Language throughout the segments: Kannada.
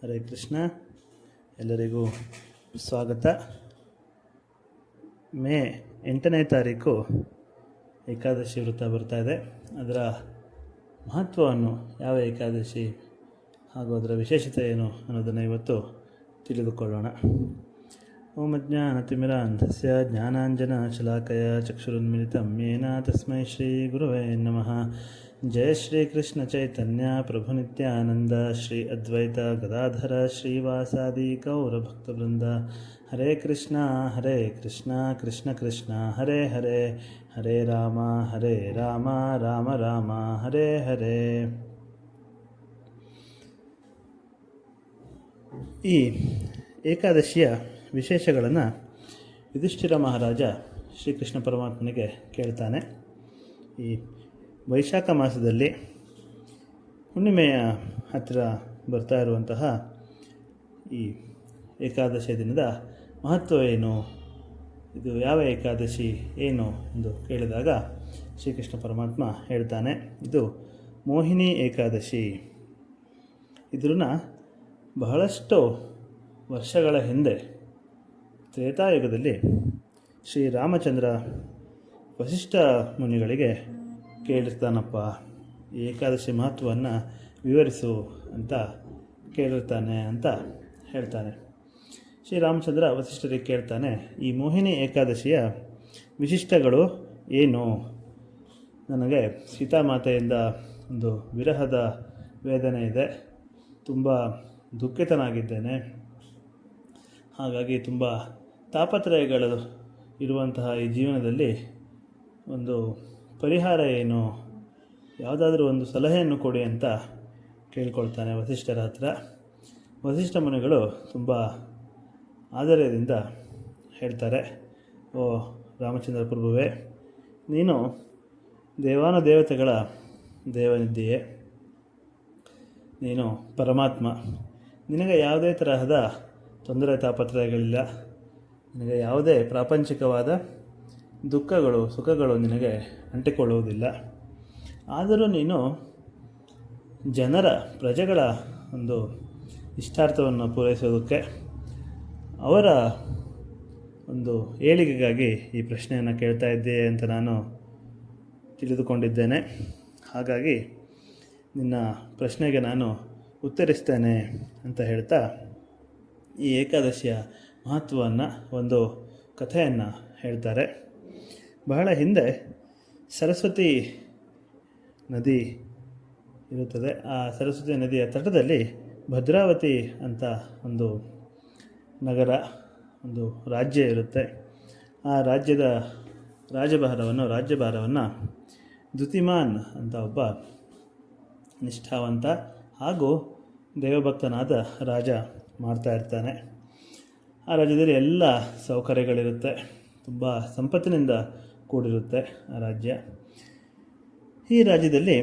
ಹರೇ ಕೃಷ್ಣ. ಎಲ್ಲರಿಗೂ ಸ್ವಾಗತ. ಮೇ 8ನೇ ತಾರೀಕು ಏಕಾದಶಿ ವ್ರತ ಬರ್ತಾ ಇದೆ. ಅದರ ಮಹತ್ವವನ್ನು, ಯಾವ ಏಕಾದಶಿ ಹಾಗೂ ಅದರ ವಿಶೇಷತೆ ಏನು ಅನ್ನೋದನ್ನು ಇವತ್ತು ತಿಳಿದುಕೊಳ್ಳೋಣ. ಓಂ ಅಜ್ಞಾನತಿಮಿರಾಂಧಸ್ಯ ಜ್ಞಾನಾಂಜನಶಲಾಕಯ ಚಕ್ಷುರುನ್ಮಿಲಿತಂ ಯೇನ ತಸ್ಮೈ ಶ್ರೀ ಗುರವೇ ನಮಃ. ಜಯ ಶ್ರೀ ಕೃಷ್ಣ ಚೈತನ್ಯ ಪ್ರಭು ನಿತ್ಯಾನಂದ ಶ್ರೀ ಅದ್ವೈತ ಗದಾಧರ ಶ್ರೀವಾಸಾದಿ ಗೌರ ಭಕ್ತವೃಂದ. ಹರೇ ಕೃಷ್ಣ ಕೃಷ್ಣ ಕೃಷ್ಣ ಹರೇ ಹರೇ, ಹರೇ ರಾಮ ರಾಮ ರಾಮ ಹರೇ ಹರೇ. ಈ ಏಕಾದಶಿಯ ವಿಶೇಷಗಳನ್ನು ಯುಧಿಷ್ಠಿರ ಮಹಾರಾಜ ಶ್ರೀಕೃಷ್ಣ ಪರಮಾತ್ಮನಿಗೆ ಕೇಳ್ತಾನೆ. ಈ ವೈಶಾಖ ಮಾಸದಲ್ಲಿ ಹುಣ್ಣಿಮೆಯ ಹತ್ತಿರ ಬರ್ತಾ ಇರುವಂತಹ ಈ ಏಕಾದಶಿ ದಿನದ ಮಹತ್ವ ಏನು, ಇದು ಯಾವ ಏಕಾದಶಿ ಏನು ಎಂದು ಕೇಳಿದಾಗ ಶ್ರೀಕೃಷ್ಣ ಪರಮಾತ್ಮ ಹೇಳ್ತಾನೆ, ಇದು ಮೋಹಿನಿ ಏಕಾದಶಿ. ಇದನ್ನು ಬಹಳಷ್ಟು ವರ್ಷಗಳ ಹಿಂದೆ ತ್ರೇತಾಯುಗದಲ್ಲಿ ಶ್ರೀರಾಮಚಂದ್ರ ವಸಿಷ್ಠ ಮುನಿಗಳಿಗೆ ಕೇಳಿರ್ತಾನಪ್ಪ, ಈ ಏಕಾದಶಿ ಮಹತ್ವವನ್ನು ವಿವರಿಸು ಅಂತ ಕೇಳಿರ್ತಾನೆ ಅಂತ ಹೇಳ್ತಾನೆ. ಶ್ರೀರಾಮಚಂದ್ರ ವಸಿಷ್ಠರಿಗೆ ಕೇಳ್ತಾನೆ, ಈ ಮೋಹಿನಿ ಏಕಾದಶಿಯ ವಿಶಿಷ್ಟಗಳು ಏನು? ನನಗೆ ಸೀತಾಮಾತೆಯಿಂದ ಒಂದು ವಿರಹದ ವೇದನೆ ಇದೆ, ತುಂಬ ದುಃಖಿತನಾಗಿದ್ದೇನೆ, ಹಾಗಾಗಿ ತುಂಬ ತಾಪತ್ರಯಗಳು ಇರುವಂತಹ ಈ ಜೀವನದಲ್ಲಿ ಒಂದು ಪರಿಹಾರ ಏನು, ಯಾವುದಾದ್ರೂ ಒಂದು ಸಲಹೆಯನ್ನು ಕೊಡಿ ಅಂತ ಕೇಳ್ಕೊಳ್ತಾನೆ ವಸಿಷ್ಠರ ಹತ್ರ. ವಸಿಷ್ಠ ಮುನಿಗಳು ತುಂಬ ಆದರದಿಂದ ಹೇಳ್ತಾರೆ, ಓ ರಾಮಚಂದ್ರ ಪ್ರಭುವೇ, ನೀನು ದೇವಾನುದೇವತೆಗಳ ದೇವನಿದ್ದೀಯೆ, ನೀನು ಪರಮಾತ್ಮ, ನಿನಗೆ ಯಾವುದೇ ತರಹದ ತೊಂದರೆ ತಾಪತ್ರಯಗಳಿಲ್ಲ, ನಿನಗೆ ಯಾವುದೇ ಪ್ರಾಪಂಚಿಕವಾದ ದುಃಖಗಳು ಸುಖಗಳು ನಿನಗೆ ಅಂಟಿಕೊಳ್ಳುವುದಿಲ್ಲ. ಆದರೂ ನೀನು ಪ್ರಜೆಗಳ ಒಂದು ಇಷ್ಟಾರ್ಥವನ್ನು ಪೂರೈಸೋದಕ್ಕೆ, ಅವರ ಒಂದು ಏಳಿಗೆಗಾಗಿ ಈ ಪ್ರಶ್ನೆಯನ್ನು ಕೇಳ್ತಾ ಇದ್ದೀಯೆ ಅಂತ ನಾನು ತಿಳಿದುಕೊಂಡಿದ್ದೇನೆ. ಹಾಗಾಗಿ ನಿನ್ನ ಪ್ರಶ್ನೆಗೆ ನಾನು ಉತ್ತರಿಸ್ತೇನೆ ಅಂತ ಹೇಳ್ತಾ ಈ ಏಕಾದಶಿಯ ಮಹತ್ವವನ್ನು, ಒಂದು ಕಥೆಯನ್ನು ಹೇಳ್ತಾರೆ. ಬಹಳ ಹಿಂದೆ ಸರಸ್ವತಿ ನದಿ ಇರುತ್ತದೆ. ಆ ಸರಸ್ವತಿ ನದಿಯ ತಟದಲ್ಲಿ ಭದ್ರಾವತಿ ಅಂತ ಒಂದು ನಗರ, ಒಂದು ರಾಜ್ಯ ಇರುತ್ತೆ. ಆ ರಾಜ್ಯದ ರಾಜ್ಯಭಾರವನ್ನು ದ್ಯುತಿಮಾನ್ ಅಂತ ಒಬ್ಬ ನಿಷ್ಠಾವಂತ ಹಾಗೂ ದೇವಭಕ್ತನಾದ ರಾಜ ಮಾಡ್ತಾ ಇರ್ತಾನೆ. ಆ ರಾಜ್ಯದಲ್ಲಿ ಎಲ್ಲ ಸೌಕರ್ಯಗಳಿರುತ್ತೆ, ತುಂಬ ಸಂಪತ್ತಿನಿಂದ ಕೂಡಿರುತ್ತೆ ಆ ರಾಜ್ಯ. ಈ ರಾಜ್ಯದಲ್ಲಿ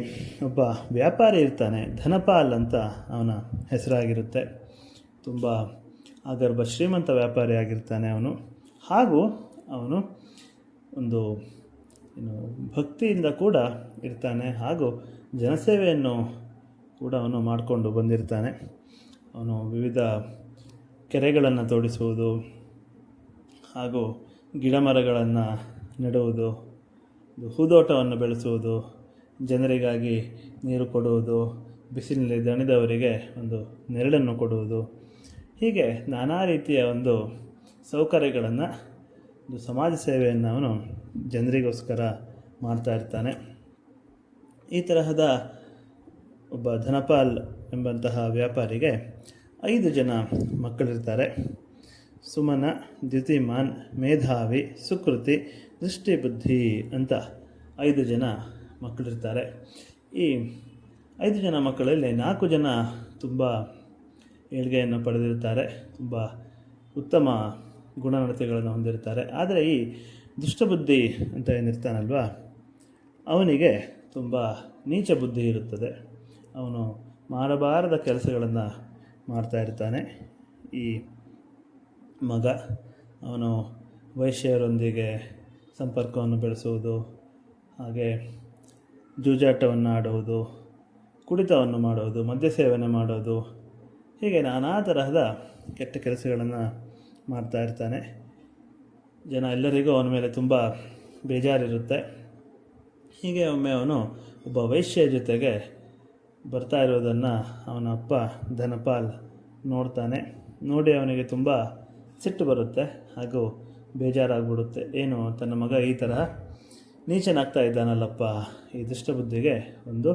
ಒಬ್ಬ ವ್ಯಾಪಾರಿ ಇರ್ತಾನೆ, ಧನಪಾಲ್ ಅಂತ ಅವನ ಹೆಸರಾಗಿರುತ್ತೆ. ತುಂಬ ಆಗರ್ಭ ಶ್ರೀಮಂತ ವ್ಯಾಪಾರಿ ಆಗಿರ್ತಾನೆ ಅವನು. ಹಾಗೂ ಅವನು ಒಂದು ಭಕ್ತಿಯಿಂದ ಕೂಡ ಇರ್ತಾನೆ, ಹಾಗೂ ಜನಸೇವೆಯನ್ನು ಕೂಡ ಅವನು ಮಾಡಿಕೊಂಡು ಬಂದಿರ್ತಾನೆ. ಅವನು ವಿವಿಧ ಕೆರೆಗಳನ್ನು ತೋಡಿಸುವುದು, ಹಾಗೂ ಗಿಡಮರಗಳನ್ನು ನೆಡುವುದು, ಹೂದೋಟವನ್ನು ಬೆಳೆಸುವುದು, ಜನರಿಗಾಗಿ ನೀರು ಕೊಡುವುದು, ಬಿಸಿಲಿನಲ್ಲಿ ದಣಿದವರಿಗೆ ಒಂದು ನೆರಳನ್ನು ಕೊಡುವುದು, ಹೀಗೆ ನಾನಾ ರೀತಿಯ ಒಂದು ಸೌಕರ್ಯಗಳನ್ನು, ಒಂದು ಸಮಾಜ ಸೇವೆಯನ್ನು ಅವನು ಜನರಿಗೋಸ್ಕರ ಮಾಡ್ತಾ ಇರ್ತಾನೆ. ಈ ತರಹದ ಒಬ್ಬ ಧನಪಾಲ್ ಎಂಬಂತಹ ವ್ಯಾಪಾರಿಗೆ 5 ಜನ ಮಕ್ಕಳಿರ್ತಾರೆ. ಸುಮನ, ದ್ಯುತಿಮಾನ್, ಮೇಧಾವಿ, ಸುಕೃತಿ, ದೃಷ್ಟಿಬುದ್ಧಿ ಅಂತ 5 ಜನ ಮಕ್ಕಳಿರ್ತಾರೆ. ಈ 5 ಜನ ಮಕ್ಕಳಲ್ಲಿ 4 ಜನ ತುಂಬ ಏಳ್ಗೆಯನ್ನು ಪಡೆದಿರ್ತಾರೆ, ತುಂಬ ಉತ್ತಮ ಗುಣನಡತೆಗಳನ್ನು ಹೊಂದಿರ್ತಾರೆ. ಆದರೆ ಈ ದುಷ್ಟಬುದ್ಧಿ ಅಂತ ಏನಿರ್ತಾನಲ್ವ, ಅವನಿಗೆ ತುಂಬ ನೀಚ ಬುದ್ಧಿ ಇರುತ್ತದೆ. ಅವನು ಮಾಡಬಾರದ ಕೆಲಸಗಳನ್ನು ಮಾಡ್ತಾ ಇರ್ತಾನೆ. ಈ ಮಗ ಅವನು ವೈಶ್ಯರೊಂದಿಗೆ ಸಂಪರ್ಕವನ್ನು ಬೆಳೆಸುವುದು, ಹಾಗೆ ಜೂಜಾಟವನ್ನು ಆಡುವುದು, ಕುಡಿತವನ್ನು ಮಾಡೋದು, ಮದ್ಯ ಸೇವನೆ ಮಾಡೋದು, ಹೀಗೆ ನಾನಾ ತರಹದ ಕೆಟ್ಟ ಕೆಲಸಗಳನ್ನು ಮಾಡ್ತಾ ಇರ್ತಾನೆ. ಜನ ಎಲ್ಲರಿಗೂ ಅವನ ಮೇಲೆ ತುಂಬ ಬೇಜಾರಿರುತ್ತೆ. ಹೀಗೆ ಒಮ್ಮೆ ಅವನು ಒಬ್ಬ ವೈಶ್ಯ ಜೊತೆಗೆ ಬರ್ತಾ ಇರೋದನ್ನು ಅವನ ಅಪ್ಪ ಧನಪಾಲ್ ನೋಡ್ತಾನೆ. ನೋಡಿ ಅವನಿಗೆ ತುಂಬ ಸಿಟ್ಟು ಬರುತ್ತೆ ಹಾಗೂ ಬೇಜಾರಾಗ್ಬಿಡುತ್ತೆ. ಏನು ತನ್ನ ಮಗ ಈ ತರಹ ನೀಚನಾಗ್ತಾ ಇದ್ದಾನಲ್ಲಪ್ಪ, ಈ ದುಷ್ಟಬುದ್ಧಿಗೆ ಒಂದು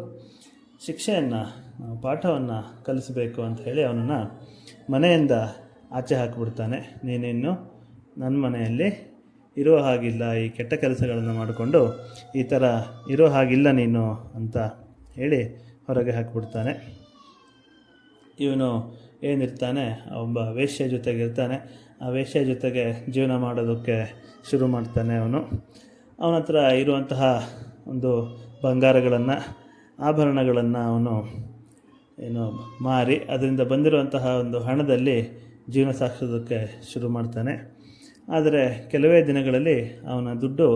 ಶಿಕ್ಷೆಯನ್ನು, ಪಾಠವನ್ನು ಕಲಿಸಬೇಕು ಅಂತ ಹೇಳಿ ಅವನನ್ನು ಮನೆಯಿಂದ ಆಚೆ ಹಾಕಿಬಿಡ್ತಾನೆ. ನೀನಿನ್ನು ನನ್ನ ಮನೆಯಲ್ಲಿ ಇರೋ ಹಾಗಿಲ್ಲ, ಈ ಕೆಟ್ಟ ಕೆಲಸಗಳನ್ನು ಮಾಡಿಕೊಂಡು ಈ ಥರ ಇರೋ ಹಾಗಿಲ್ಲ ನೀನು ಅಂತ ಹೇಳಿ ಹೊರಗೆ ಹಾಕಿಬಿಡ್ತಾನೆ. ಇವನು ಏನಿರ್ತಾನೆ ಒಬ್ಬ ವೇಶ್ಯ ಜೊತೆಗಿರ್ತಾನೆ. ಆ ವೇಶ್ಯ ಜೊತೆಗೆ ಜೀವನ ಮಾಡೋದಕ್ಕೆ ಶುರು ಮಾಡ್ತಾನೆ. ಅವನ ಹತ್ರ ಇರುವಂತಹ ಒಂದು ಬಂಗಾರಗಳನ್ನು, ಆಭರಣಗಳನ್ನು ಅವನು ಮಾರಿ ಅದರಿಂದ ಬಂದಿರುವಂತಹ ಒಂದು ಹಣದಲ್ಲಿ ಜೀವನ ಸಾಗಿಸೋದಕ್ಕೆ ಶುರು ಮಾಡ್ತಾನೆ. ಆದರೆ ಕೆಲವೇ ದಿನಗಳಲ್ಲಿ ಅವನ ದುಡ್ಡು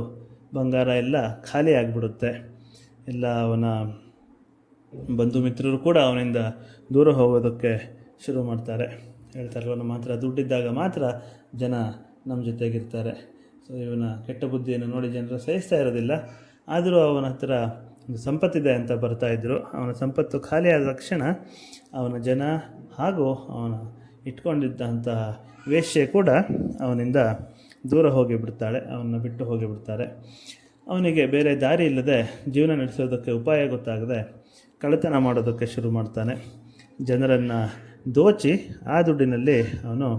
ಬಂಗಾರ ಎಲ್ಲ ಖಾಲಿ ಆಗಿಬಿಡುತ್ತೆ. ಎಲ್ಲ ಅವನ ಬಂಧು ಮಿತ್ರರು ಕೂಡ ಅವನಿಂದ ದೂರ ಹೋಗೋದಕ್ಕೆ ಶುರು ಮಾಡ್ತಾರೆ. ಹೇಳ್ತಾರೆ, ಅವನು ಮಾತ್ರ ದುಡ್ಡಿದ್ದಾಗ ಮಾತ್ರ ಜನ ನಮ್ಮ ಜೊತೆಗಿರ್ತಾರೆ. ಸೊ ಇವನ ಕೆಟ್ಟ ಬುದ್ಧಿಯನ್ನು ನೋಡಿ ಜನರು ಸಹಿಸ್ತಾ ಇರೋದಿಲ್ಲ. ಆದರೂ ಅವನ ಹತ್ರ ಒಂದು ಸಂಪತ್ತಿದೆ ಅಂತ ಬರ್ತಾಯಿದ್ರು. ಅವನ ಸಂಪತ್ತು ಖಾಲಿಯಾದ ತಕ್ಷಣ ಅವನ ಜನ ಹಾಗೂ ಅವನ ಇಟ್ಕೊಂಡಿದ್ದಂತಹ ವೇಶ್ಯೆ ಕೂಡ ಅವನಿಂದ ದೂರ ಹೋಗಿಬಿಡ್ತಾಳೆ, ಅವನ್ನ ಬಿಟ್ಟು ಹೋಗಿಬಿಡ್ತಾರೆ. ಅವನಿಗೆ ಬೇರೆ ದಾರಿ ಇಲ್ಲದೆ ಜೀವನ ನಡೆಸೋದಕ್ಕೆ ಉಪಾಯ ಗೊತ್ತಾಗದೆ ಕಳ್ಳತನ ಮಾಡೋದಕ್ಕೆ ಶುರು ಮಾಡ್ತಾನೆ. ಜನರನ್ನು ದೋಚಿ ಆ ದುಡ್ಡಿನಲ್ಲಿ ಅವನು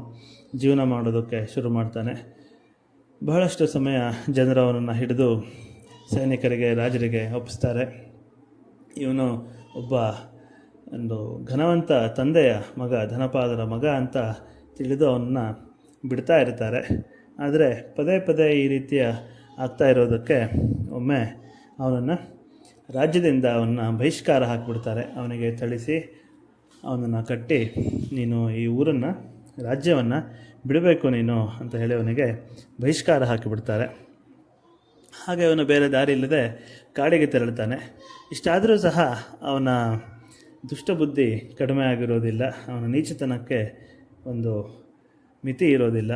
ಜೀವನ ಮಾಡೋದಕ್ಕೆ ಶುರು ಮಾಡ್ತಾನೆ. ಬಹಳಷ್ಟು ಸಮಯ ಜನರು ಅವನನ್ನು ಹಿಡಿದು ಸೈನಿಕರಿಗೆ, ರಾಜರಿಗೆ ಒಪ್ಪಿಸ್ತಾರೆ. ಇವನು ಒಬ್ಬ ಒಂದು ಘನವಂತ ತಂದೆಯ ಮಗ, ಧನಪಾಲರ ಮಗ ಅಂತ ತಿಳಿದು ಅವನನ್ನು ಬಿಡ್ತಾ ಇರ್ತಾರೆ. ಆದರೆ ಪದೇ ಪದೇ ಈ ರೀತಿಯ ಆಗ್ತಾ ಇರೋದಕ್ಕೆ ಒಮ್ಮೆ ಅವನನ್ನು ರಾಜ್ಯದಿಂದ ಬಹಿಷ್ಕಾರ ಹಾಕಿಬಿಡ್ತಾರೆ. ಅವನಿಗೆ ಥಳಿಸಿ ಅವನನ್ನು ಕಟ್ಟಿ, ನೀನು ಈ ಊರನ್ನು, ರಾಜ್ಯವನ್ನು ಬಿಡಬೇಕು ನೀನು ಅಂತ ಹೇಳಿ ಅವನಿಗೆ ಬಹಿಷ್ಕಾರ ಹಾಕಿಬಿಡ್ತಾರೆ. ಹಾಗೆ ಅವನು ಬೇರೆ ದಾರಿ ಇಲ್ಲದೆ ಕಾಡಿಗೆ ತೆರಳುತ್ತಾನೆ. ಇಷ್ಟಾದರೂ ಸಹ ಅವನ ದುಷ್ಟಬುದ್ಧಿ ಕಡಿಮೆ ಆಗಿರೋದಿಲ್ಲ. ಅವನ ನೀಚತನಕ್ಕೆ ಒಂದು ಮಿತಿ ಇರೋದಿಲ್ಲ.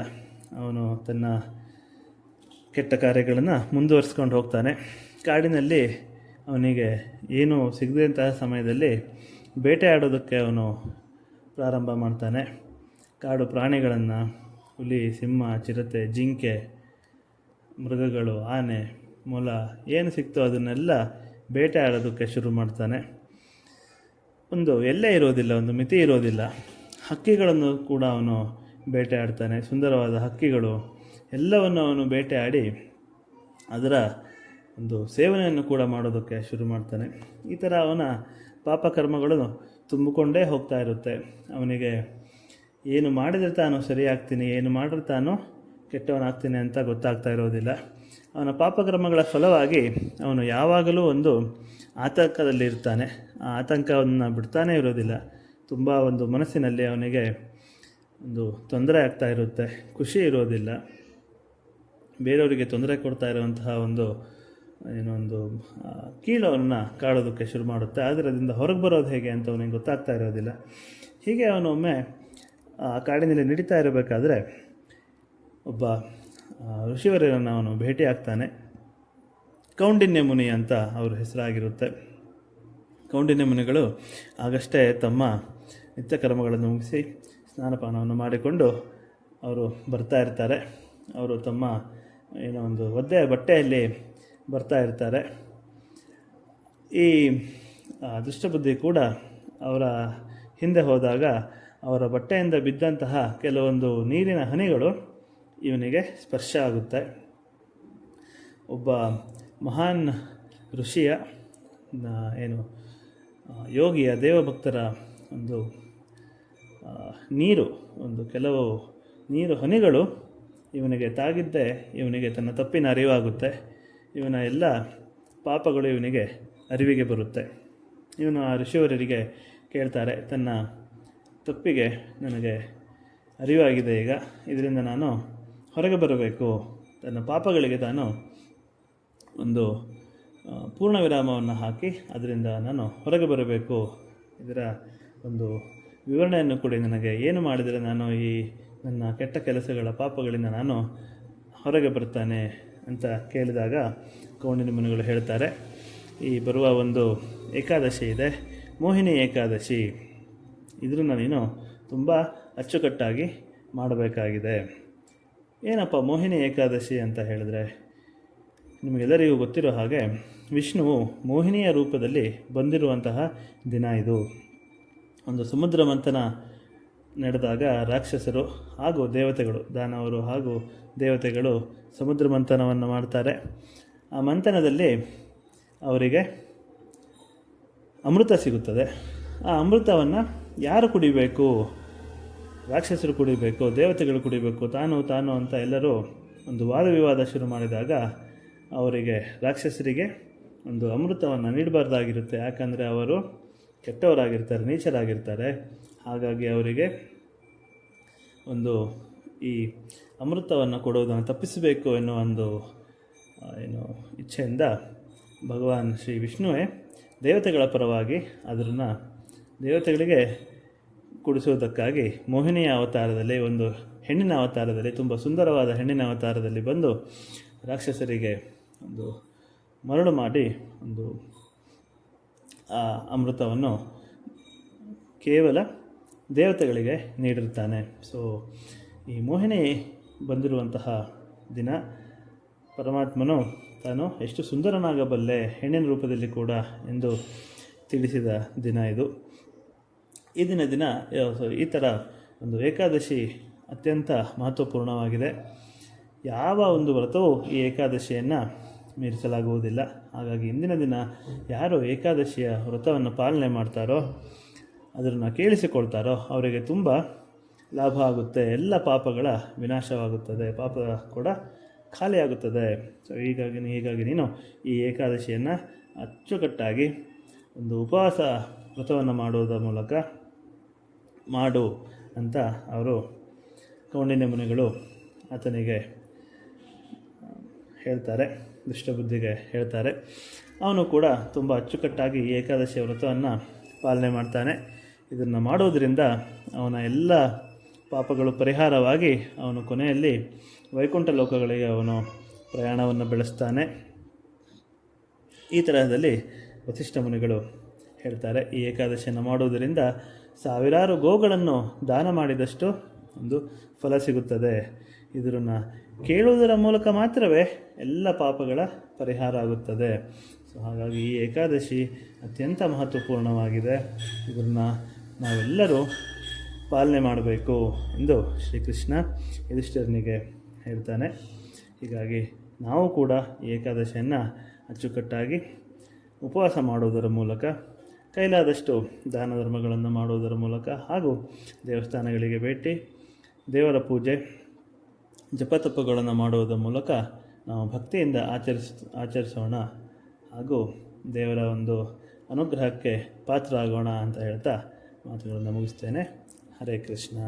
ಅವನು ತನ್ನ ಕೆಟ್ಟ ಕಾರ್ಯಗಳನ್ನು ಮುಂದುವರಿಸ್ಕೊಂಡು ಹೋಗ್ತಾನೆ. ಕಾಡಿನಲ್ಲಿ ಅವನಿಗೆ ಏನೂ ಸಿಗದಂತಹ ಸಮಯದಲ್ಲಿ ಬೇಟೆ ಆಡೋದಕ್ಕೆ ಅವನು ಪ್ರಾರಂಭ ಮಾಡ್ತಾನೆ. ಕಾಡು ಪ್ರಾಣಿಗಳನ್ನು, ಹುಲಿ, ಸಿಂಹ, ಚಿರತೆ, ಜಿಂಕೆ, ಮೃಗಗಳು, ಆನೆ, ಮೊಲ ಏನು ಸಿಕ್ತೋ ಅದನ್ನೆಲ್ಲ ಬೇಟೆ ಆಡೋದಕ್ಕೆ ಶುರು ಮಾಡ್ತಾನೆ. ಒಂದು ಎಲ್ಲೇ ಇರೋದಿಲ್ಲ, ಒಂದು ಮಿತಿ ಇರೋದಿಲ್ಲ. ಹಕ್ಕಿಗಳನ್ನು ಕೂಡ ಅವನು ಬೇಟೆ ಆಡ್ತಾನೆ. ಸುಂದರವಾದ ಹಕ್ಕಿಗಳು ಎಲ್ಲವನ್ನು ಅವನು ಬೇಟೆ ಆಡಿ ಅದರ ಒಂದು ಸೇವನೆಯನ್ನು ಕೂಡ ಮಾಡೋದಕ್ಕೆ ಶುರು ಮಾಡ್ತಾನೆ. ಈ ಥರ ಅವನ ಪಾಪಕರ್ಮಗಳು ತುಂಬಿಕೊಂಡೇ ಹೋಗ್ತಾ ಇರುತ್ತೆ. ಅವನಿಗೆ ಏನು ಮಾಡಿದ್ರೆ ತಾನು ಸರಿಯಾಗ್ತೀನಿ, ಏನು ಮಾಡಿದ್ರೆ ತಾನು ಕೆಟ್ಟವನಾಗ್ತೀನಿ ಅಂತ ಗೊತ್ತಾಗ್ತಾ ಇರೋದಿಲ್ಲ. ಅವನ ಪಾಪಕರ್ಮಗಳ ಫಲವಾಗಿ ಅವನು ಯಾವಾಗಲೂ ಒಂದು ಆತಂಕದಲ್ಲಿರ್ತಾನೆ. ಆ ಆತಂಕವನ್ನು ಬಿಡ್ತಾನೇ ಇರೋದಿಲ್ಲ. ತುಂಬ ಒಂದು ಮನಸ್ಸಿನಲ್ಲಿ ಅವನಿಗೆ ಒಂದು ತೊಂದರೆ ಆಗ್ತಾ ಇರುತ್ತೆ, ಖುಷಿ ಇರೋದಿಲ್ಲ. ಬೇರೆಯವರಿಗೆ ತೊಂದರೆ ಕೊಡ್ತಾ ಇರುವಂತಹ ಒಂದು ಕೀಳು ಅವನನ್ನು ಕಾಡೋದಕ್ಕೆ ಶುರು ಮಾಡುತ್ತೆ. ಆದರೆ ಅದರಿಂದ ಹೊರಗೆ ಬರೋದು ಹೇಗೆ ಅಂತ ಅವನಿಗೆ ಗೊತ್ತಾಗ್ತಾ ಇರೋದಿಲ್ಲ. ಹೀಗೆ ಅವನು ಒಮ್ಮೆ ಆ ಕಾಡಿನಲ್ಲಿ ನಡೀತಾ ಇರಬೇಕಾದ್ರೆ ಒಬ್ಬ ಋಷಿವರ್ಯರನ್ನು ಅವನು ಭೇಟಿ ಆಗ್ತಾನೆ. ಕೌಂಡಿನ್ಯ ಮುನಿ ಅಂತ ಅವ್ರ ಹೆಸರಾಗಿರುತ್ತೆ. ಕೌಂಡಿನ್ಯ ಮುನಿಗಳು ಆಗಷ್ಟೇ ತಮ್ಮ ನಿತ್ಯ ಕರ್ಮಗಳನ್ನು ಮುಗಿಸಿ ಸ್ನಾನಪಾನವನ್ನು ಮಾಡಿಕೊಂಡು ಅವರು ಬರ್ತಾ ಇರ್ತಾರೆ. ಅವರು ತಮ್ಮ ಒಂದು ಒದ್ದೆ ಬಟ್ಟೆಯಲ್ಲಿ ಬರ್ತಾ ಇರ್ತಾರೆ. ಈ ದುಷ್ಟಬುದ್ಧಿ ಕೂಡ ಅವರ ಹಿಂದೆ ಹೋದಾಗ ಅವರ ಬಟ್ಟೆಯಿಂದ ಬಿದ್ದಂತಹ ಕೆಲವೊಂದು ನೀರಿನ ಹನಿಗಳು ಇವನಿಗೆ ಸ್ಪರ್ಶ ಆಗುತ್ತೆ. ಒಬ್ಬ ಮಹಾನ್ ಋಷಿಯ ಯೋಗಿಯ ದೇವಭಕ್ತರ ಕೆಲವು ನೀರು ಹನಿಗಳು ಇವನಿಗೆ ತಾಗಿದ್ದೇ ಇವನಿಗೆ ತನ್ನ ತಪ್ಪಿನ ಅರಿವಾಗುತ್ತೆ. ಇವನ ಎಲ್ಲ ಪಾಪಗಳು ಇವನಿಗೆ ಅರಿವಿಗೆ ಬರುತ್ತೆ. ಇವನು ಆ ಋಷಿವರರಿಗೆ ಕೇಳ್ತಾರೆ, ತನ್ನ ತಪ್ಪಿಗೆ ನನಗೆ ಅರಿವಾಗಿದೆ, ಈಗ ಇದರಿಂದ ನಾನು ಹೊರಗೆ ಬರಬೇಕು, ತನ್ನ ಪಾಪಗಳಿಗೆ ತಾನು ಒಂದು ಪೂರ್ಣ ವಿರಾಮವನ್ನು ಹಾಕಿ ಅದರಿಂದ ನಾನು ಹೊರಗೆ ಬರಬೇಕು, ಇದರ ಒಂದು ವಿವರಣೆಯನ್ನು ಕೊಡಿ ನನಗೆ. ಏನು ಮಾಡಿದರೆ ನಾನು ಈ ನನ್ನ ಕೆಟ್ಟ ಕೆಲಸಗಳ ಪಾಪಗಳಿಂದ ನಾನು ಹೊರಗೆ ಬರ್ತಾನೆ ಅಂತ ಕೇಳಿದಾಗ ಕೌಂಡಿನ್ಯ ಮುನಿಗಳು ಹೇಳ್ತಾರೆ, ಈ ಬರುವ ಒಂದು ಏಕಾದಶಿ ಇದೆ, ಮೋಹಿನಿ ಏಕಾದಶಿ. ಇದನ್ನು ನೀನು ತುಂಬ ಅಚ್ಚುಕಟ್ಟಾಗಿ ಮಾಡಬೇಕಾಗಿದೆ. ಏನಪ್ಪ ಮೋಹಿನಿ ಏಕಾದಶಿ ಅಂತ ಹೇಳಿದ್ರೆ, ನಿಮಗೆಲ್ಲರಿಗೂ ಗೊತ್ತಿರೋ ಹಾಗೆ ವಿಷ್ಣುವು ಮೋಹಿನಿಯ ರೂಪದಲ್ಲಿ ಬಂದಿರುವಂತಹ ದಿನ ಇದು. ಒಂದು ಸಮುದ್ರ ಮಂಥನ ನಡೆದಾಗ ರಾಕ್ಷಸರು ಹಾಗೂ ದೇವತೆಗಳು, ದಾನವರು ಹಾಗೂ ದೇವತೆಗಳು ಸಮುದ್ರ ಮಂಥನವನ್ನು ಮಾಡ್ತಾರೆ. ಆ ಮಂಥನದಲ್ಲಿ ಅವರಿಗೆ ಅಮೃತ ಸಿಗುತ್ತದೆ. ಆ ಅಮೃತವನ್ನು ಯಾರು ಕುಡಿಬೇಕು? ರಾಕ್ಷಸರು ಕುಡಿಬೇಕು, ದೇವತೆಗಳು ಕುಡಿಬೇಕು, ತಾನು ಅಂತ ಎಲ್ಲರೂ ಒಂದು ವಾದ ವಿವಾದ ಶುರು ಮಾಡಿದಾಗ ಅವರಿಗೆ ರಾಕ್ಷಸರಿಗೆ ಒಂದು ಅಮೃತವನ್ನು ನೀಡಬಾರ್ದಾಗಿರುತ್ತೆ. ಯಾಕಂದರೆ ಅವರು ಕೆಟ್ಟವರಾಗಿರ್ತಾರೆ, ನೀಚರಾಗಿರ್ತಾರೆ. ಹಾಗಾಗಿ ಅವರಿಗೆ ಒಂದು ಈ ಅಮೃತವನ್ನು ಕೊಡುವುದನ್ನು ತಪ್ಪಿಸಬೇಕು ಎನ್ನುವ ಒಂದು ಇಚ್ಛೆಯಿಂದ ಭಗವಾನ್ ಶ್ರೀ ವಿಷ್ಣುವೇ ದೇವತೆಗಳ ಪರವಾಗಿ ಅದನ್ನು ದೇವತೆಗಳಿಗೆ ಕುಡಿಸುವುದಕ್ಕಾಗಿ ಮೋಹಿನಿಯ ಅವತಾರದಲ್ಲಿ, ಒಂದು ಹೆಣ್ಣಿನ ಅವತಾರದಲ್ಲಿ, ತುಂಬ ಸುಂದರವಾದ ಹೆಣ್ಣಿನ ಅವತಾರದಲ್ಲಿ ಬಂದು ರಾಕ್ಷಸರಿಗೆ ಒಂದು ಮರಳು ಮಾಡಿ ಒಂದು ಆ ಅಮೃತವನ್ನು ಕೇವಲ ದೇವತೆಗಳಿಗೆ ನೀಡಿರ್ತಾನೆ. ಸೊ ಈ ಮೋಹಿನಿ ಬಂದಿರುವಂತಹ ದಿನ ಪರಮಾತ್ಮನು ತಾನು ಎಷ್ಟು ಸುಂದರನಾಗಬಲ್ಲೆ ಹೆಣ್ಣಿನ ರೂಪದಲ್ಲಿ ಕೂಡ ಎಂದು ತಿಳಿಸಿದ ದಿನ ಇದು. ಈ ಥರ ಒಂದು ಏಕಾದಶಿ ಅತ್ಯಂತ ಮಹತ್ವಪೂರ್ಣವಾಗಿದೆ. ಯಾವ ಒಂದು ವ್ರತವೂ ಈ ಏಕಾದಶಿಯನ್ನು ಮೀರಿಸಲಾಗುವುದಿಲ್ಲ. ಹಾಗಾಗಿ ಇಂದಿನ ದಿನ ಯಾರು ಏಕಾದಶಿಯ ವ್ರತವನ್ನು ಪಾಲನೆ ಮಾಡ್ತಾರೋ, ಅದನ್ನು ಕೇಳಿಸಿಕೊಳ್ತಾರೋ ಅವರಿಗೆ ತುಂಬ ಲಾಭ ಆಗುತ್ತೆ. ಎಲ್ಲ ಪಾಪಗಳ ವಿನಾಶವಾಗುತ್ತದೆ, ಪಾಪ ಕೂಡ ಖಾಲಿಯಾಗುತ್ತದೆ. ಸೊ ಹೀಗಾಗಿ ನೀನು ಈ ಏಕಾದಶಿಯನ್ನು ಅಚ್ಚುಕಟ್ಟಾಗಿ ಒಂದು ಉಪವಾಸ ವ್ರತವನ್ನು ಮಾಡುವುದರ ಮೂಲಕ ಮಾಡು ಅಂತ ಅವರು ಕೌಂಡಿನ್ಯ ಮುನಿಗಳು ಆತನಿಗೆ ಹೇಳ್ತಾರೆ, ದುಷ್ಟಬುದ್ಧಿಗೆ ಹೇಳ್ತಾರೆ. ಅವನು ಕೂಡ ತುಂಬ ಅಚ್ಚುಕಟ್ಟಾಗಿ ಈ ಏಕಾದಶಿಯ ವ್ರತವನ್ನು ಪಾಲನೆ ಮಾಡ್ತಾನೆ. ಇದನ್ನು ಮಾಡೋದರಿಂದ ಅವನ ಎಲ್ಲ ಪಾಪಗಳು ಪರಿಹಾರವಾಗಿ ಅವನು ಕೊನೆಯಲ್ಲಿ ವೈಕುಂಠ ಲೋಕಗಳಿಗೆ ಅವನು ಪ್ರಯಾಣವನ್ನು ಬೆಳೆಸ್ತಾನೆ. ಈ ತರಹದಲ್ಲಿ ವಸಿಷ್ಠ ಮುನಿಗಳು ಹೇಳ್ತಾರೆ, ಈ ಏಕಾದಶಿಯನ್ನು ಮಾಡುವುದರಿಂದ ಸಾವಿರಾರು ಗೋಗಳನ್ನು ದಾನ ಮಾಡಿದಷ್ಟು ಒಂದು ಫಲ ಸಿಗುತ್ತದೆ. ಇದನ್ನು ಕೇಳುವುದರ ಮೂಲಕ ಮಾತ್ರವೇ ಎಲ್ಲ ಪಾಪಗಳ ಪರಿಹಾರ ಆಗುತ್ತದೆ. ಸೊ ಹಾಗಾಗಿ ಈ ಏಕಾದಶಿ ಅತ್ಯಂತ ಮಹತ್ವಪೂರ್ಣವಾಗಿದೆ. ಇದನ್ನು ನಾವೆಲ್ಲರೂ ಪಾಲನೆ ಮಾಡಬೇಕು ಎಂದು ಶ್ರೀಕೃಷ್ಣ ಯುಧಿಷ್ಠಿರನಿಗೆ ಹೇಳ್ತಾನೆ. ಹೀಗಾಗಿ ನಾವು ಕೂಡ ಈ ಏಕಾದಶಿಯನ್ನು ಅಚ್ಚುಕಟ್ಟಾಗಿ ಉಪವಾಸ ಮಾಡುವುದರ ಮೂಲಕ, ಕೈಲಾದಷ್ಟು ದಾನ ಧರ್ಮಗಳನ್ನು ಮಾಡುವುದರ ಮೂಲಕ ಹಾಗೂ ದೇವಸ್ಥಾನಗಳಿಗೆ ಭೇಟಿ, ದೇವರ ಪೂಜೆ, ಜಪತಪಗಳನ್ನು ಮಾಡುವುದರ ಮೂಲಕ ನಾವು ಭಕ್ತಿಯಿಂದ ಆಚರಿಸೋಣ ಹಾಗೂ ದೇವರ ಒಂದು ಅನುಗ್ರಹಕ್ಕೆ ಪಾತ್ರರಾಗೋಣ ಅಂತ ಹೇಳ್ತಾ ಮಾತುಗಳನ್ನು ಮುಗಿಸ್ತೇನೆ. ಹರೇ ಕೃಷ್ಣ.